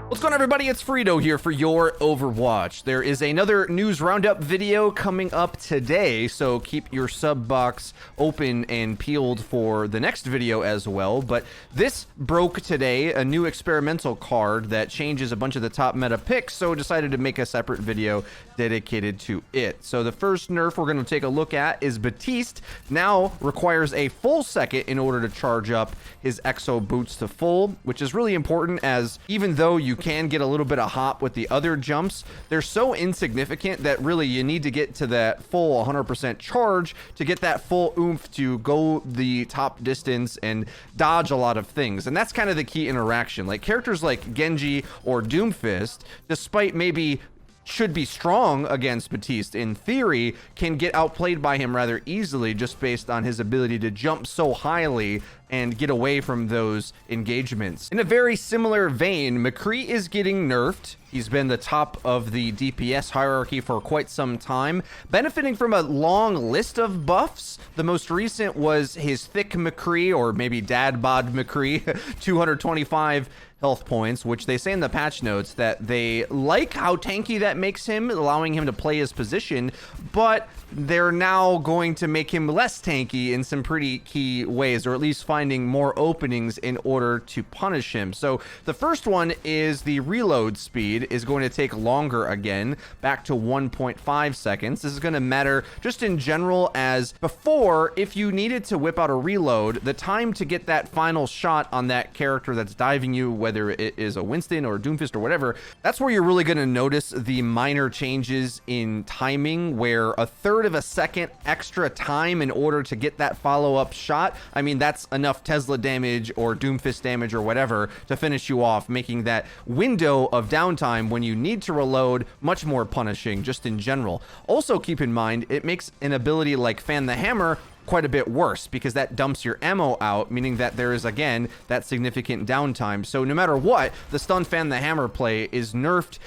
What's going on, everybody? It's Frito here for your Overwatch. There is another news roundup video coming up today, so keep your sub box open and peeled for the next video as well. But this broke today, a new experimental card that changes a bunch of the top meta picks, so decided to make a separate video dedicated to it. So the first nerf we're going to take a look at is Baptiste. Now requires a full second in order to charge up his exo boots to full, which is really important, as even though you can get a little bit of hop with the other jumps, they're so insignificant that really you need to get to that full 100% charge to get that full oomph to go the top distance and dodge a lot of things. And that's kind of the key interaction. Like characters like Genji or Doomfist, despite maybe should be strong against Baptiste in theory, can get outplayed by him rather easily just based on his ability to jump so highly and get away from those engagements. In a very similar vein, McCree is getting nerfed. He's been the top of the DPS hierarchy for quite some time, benefiting from a long list of buffs. The most recent was his thick McCree, or maybe dad bod McCree, 225 health points, which they say in the patch notes that they like how tanky that makes him, allowing him to play his position, but they're now going to make him less tanky in some pretty key ways, or at least finding more openings in order to punish him. So the first one is the reload speed is going to take longer again, back to 1.5 seconds. This is going to matter just in general, as before, if you needed to whip out a reload, the time to get that final shot on that character that's diving you, whether it is a Winston or Doomfist or whatever, that's where you're really going to notice the minor changes in timing, where a third of a second extra time in order to get that follow-up shot, I mean, that's enough Tesla damage or Doomfist damage or whatever to finish you off, making that window of downtime when you need to reload much more punishing just in general. Also keep in mind, it makes an ability like Fan the Hammer quite a bit worse, because that dumps your ammo out, meaning that there is again that significant downtime. So no matter what, the stun Fan the Hammer play is nerfed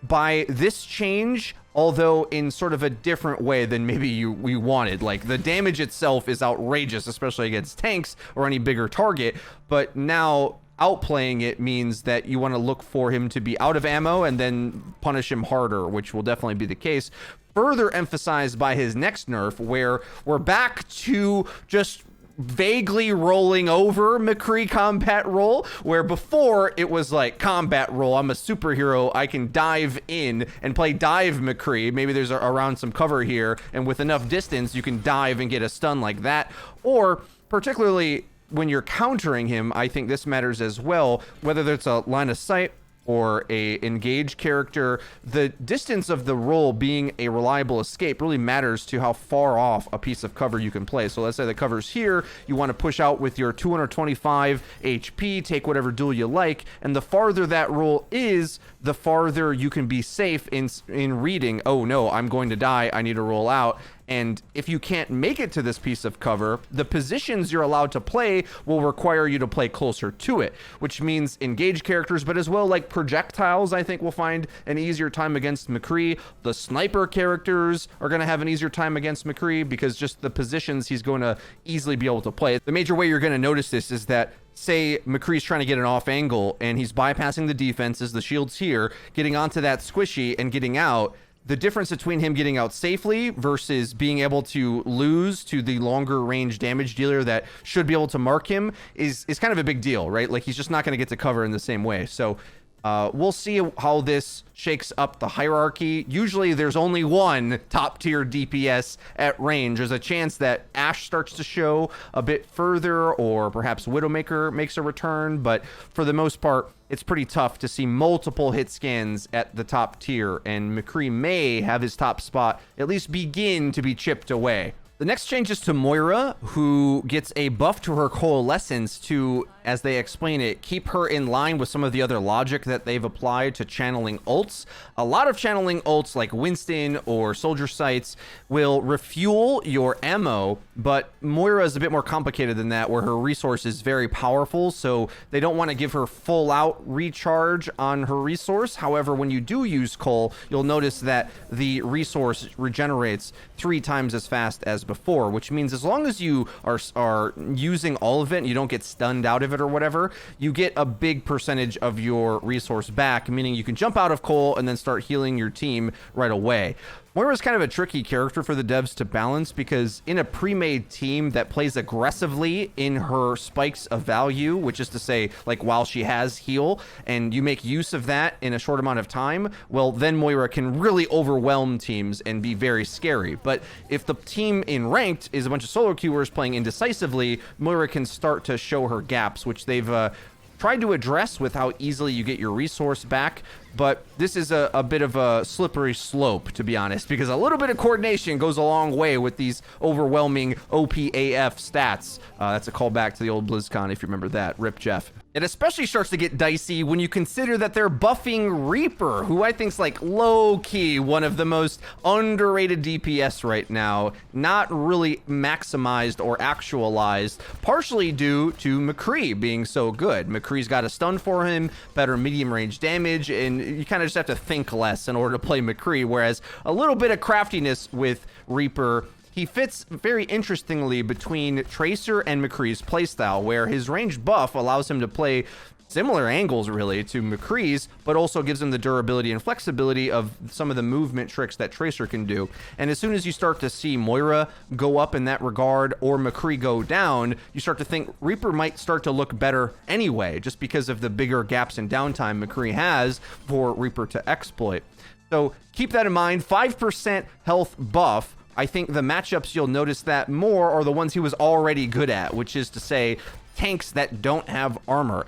by this change, although in sort of a different way than maybe we wanted. Like the damage itself is outrageous, especially against tanks or any bigger target, but now outplaying it means that you want to look for him to be out of ammo and then punish him harder, which will definitely be the case. Further emphasized by his next nerf, where we're back to just vaguely rolling over McCree combat roll, where before it was like combat roll, I'm a superhero, I can dive in and play dive McCree. Maybe there's around some cover here, and with enough distance you can dive and get a stun like that. Or particularly when you're countering him, I think this matters as well, whether there's a line of sight or a engaged character. The distance of the roll being a reliable escape really matters to how far off a piece of cover you can play. So let's say the cover's here, you want to push out with your 225 HP, take whatever duel you like, and the farther that roll is, the farther you can be safe in reading, oh no, I'm going to die, I need to roll out. And if you can't make it to this piece of cover, the positions you're allowed to play will require you to play closer to it, which means engaged characters, but as well like projectiles, I think will find an easier time against McCree. The sniper characters are going to have an easier time against McCree because just the positions he's going to easily be able to play. The major way you're going to notice this is that, say McCree's trying to get an off angle and he's bypassing the defenses, the shield's here, getting onto that squishy and getting out. The difference between him getting out safely versus being able to lose to the longer range damage dealer that should be able to mark him is kind of a big deal, right? Like he's just not going to get to cover in the same way. So we'll see how this shakes up the hierarchy. Usually there's only one top tier DPS at range. There's a chance that Ashe starts to show a bit further, or perhaps Widowmaker makes a return, but for the most part, it's pretty tough to see multiple hit scans at the top tier, and McCree may have his top spot at least begin to be chipped away. The next change is to Moira, who gets a buff to her coalescence to, as they explain it, keep her in line with some of the other logic that they've applied to channeling ults. A lot of channeling ults like Winston or Soldier Sights will refuel your ammo, but Moira is a bit more complicated than that, where her resource is very powerful, so they don't want to give her full out recharge on her resource. However, when you do use coal, you'll notice that the regenerates 3 times as fast as before, which means as long as you are using all of it and you don't get stunned out of it it or whatever, you get a big percentage of your resource back, meaning you can jump out of coal and then start healing your team right away. Moira's kind of a tricky character for the devs to balance because in a pre-made team that plays aggressively in her spikes of value, which is to say, like, while she has heal, and you make use of that in a short amount of time, well, then Moira can really overwhelm teams and be very scary. But if the team in ranked is a bunch of solo queuers playing indecisively, Moira can start to show her gaps, which they've tried to address with how easily you get your resource back. But this is a bit of a slippery slope, to be honest, because a little bit of coordination goes a long way with these overwhelming OPAF stats. That's a callback to the old BlizzCon, if you remember that. Rip Jeff. It especially starts to get dicey when you consider that they're buffing Reaper, who I think's like low-key one of the most underrated DPS right now, not really maximized or actualized, partially due to McCree being so good. McCree's got a stun for him, better medium-range damage, and you kind of just have to think less in order to play McCree, whereas a little bit of craftiness with Reaper, he fits very interestingly between Tracer and McCree's playstyle, where his ranged buff allows him to play similar angles really to McCree's, but also gives him the durability and flexibility of some of the movement tricks that Tracer can do. And as soon as you start to see Moira go up in that regard or McCree go down, you start to think Reaper might start to look better anyway, just because of the bigger gaps in downtime McCree has for Reaper to exploit. So keep that in mind. 5% health buff. I think the matchups you'll notice that more are the ones he was already good at, which is to say tanks that don't have armor.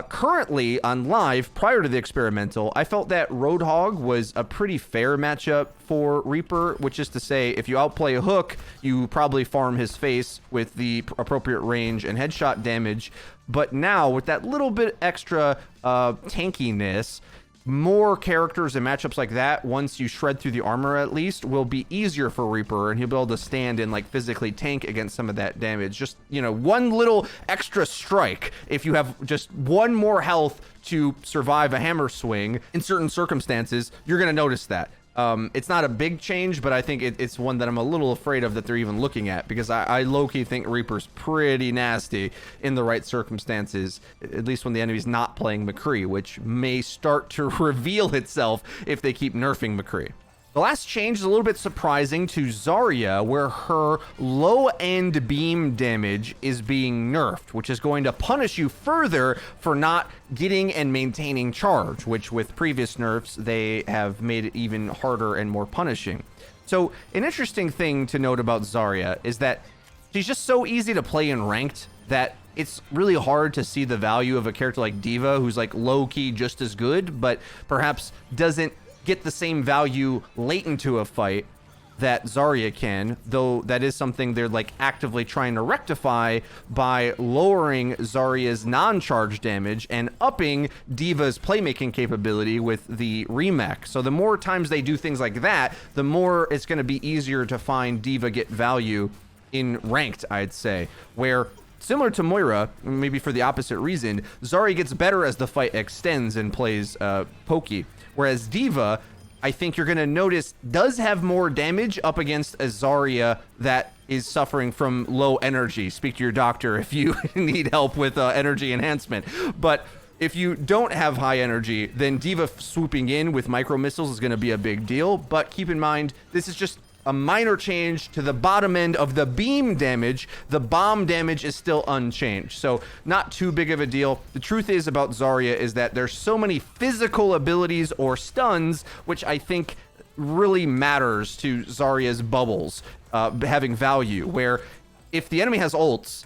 Currently on live, prior to the experimental, I felt that Roadhog was a pretty fair matchup for Reaper, which is to say if you outplay a hook, you probably farm his face with the appropriate range and headshot damage. But now with that little bit extra tankiness, more characters and matchups like that, once you shred through the armor at least, will be easier for Reaper, and he'll be able to stand and like physically tank against some of that damage. Just, you know, one little extra strike, if you have just one more health to survive a hammer swing in certain circumstances, you're gonna notice that. It's not a big change, but I think it's one that I'm a little afraid of that they're even looking at, because I low-key think Reaper's pretty nasty in the right circumstances, at least when the enemy's not playing McCree, which may start to reveal itself if they keep nerfing McCree. The last change is a little bit surprising to Zarya, where her low-end beam damage is being nerfed, which is going to punish you further for not getting and maintaining charge, which with previous nerfs, they have made it even harder and more punishing. So an interesting thing to note about Zarya is that she's just so easy to play in ranked that it's really hard to see the value of a character like D.Va, who's like low-key just as good, but perhaps doesn't get the same value late into a fight that Zarya can, though that is something they're like actively trying to rectify by lowering Zarya's non-charge damage and upping D.Va's playmaking capability with the remech. So the more times they do things like that, the more it's going to be easier to find D.Va get value in ranked, I'd say, where similar to Moira, maybe for the opposite reason, Zarya gets better as the fight extends and plays pokey. Whereas D.Va, I think you're going to notice, does have more damage up against a Zarya that is suffering from low energy. Speak to your doctor if you need help with energy enhancement. But if you don't have high energy, then D.Va swooping in with micro missiles is going to be a big deal. But keep in mind, this is just a minor change to the bottom end of the beam damage. The bomb damage is still unchanged, so not too big of a deal. The truth is about Zarya is that there's so many physical abilities or stuns, which I think really matters to Zarya's bubbles having value, where if the enemy has ults,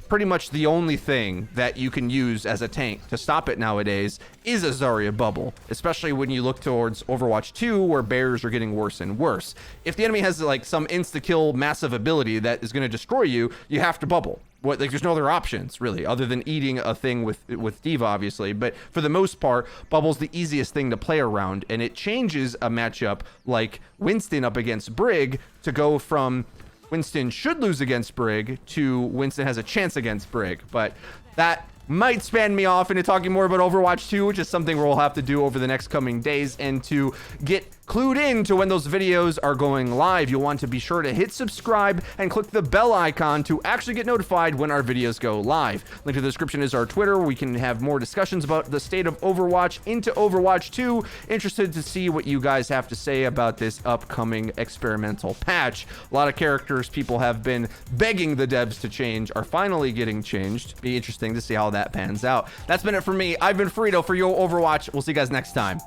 pretty much the only thing that you can use as a tank to stop it nowadays is a Zarya bubble, especially when you look towards Overwatch 2, where barriers are getting worse and worse. If the enemy has like some insta-kill massive ability that is going to destroy you, you have to bubble. Like, there's no other options really, other than eating a thing with D.Va, obviously. But for the most part, bubble's the easiest thing to play around, and it changes a matchup like Winston up against Brig to go from Winston should lose against Brig to Winston has a chance against Brig. But that might span me off into talking more about Overwatch 2, which is something we'll have to do over the next coming days. And to get clued in to when those videos are going live. You'll want to be sure to hit subscribe and click the bell icon to actually get notified when our videos go live. Link to the description is our Twitter, where we can have more discussions about the state of Overwatch into Overwatch 2. Interested to see what you guys have to say about this upcoming experimental patch. A lot of characters people have been begging the devs to change are finally getting changed. Be interesting to see how that pans out. That's been it for me. I've been Frito for Your Overwatch. We'll see you guys next time.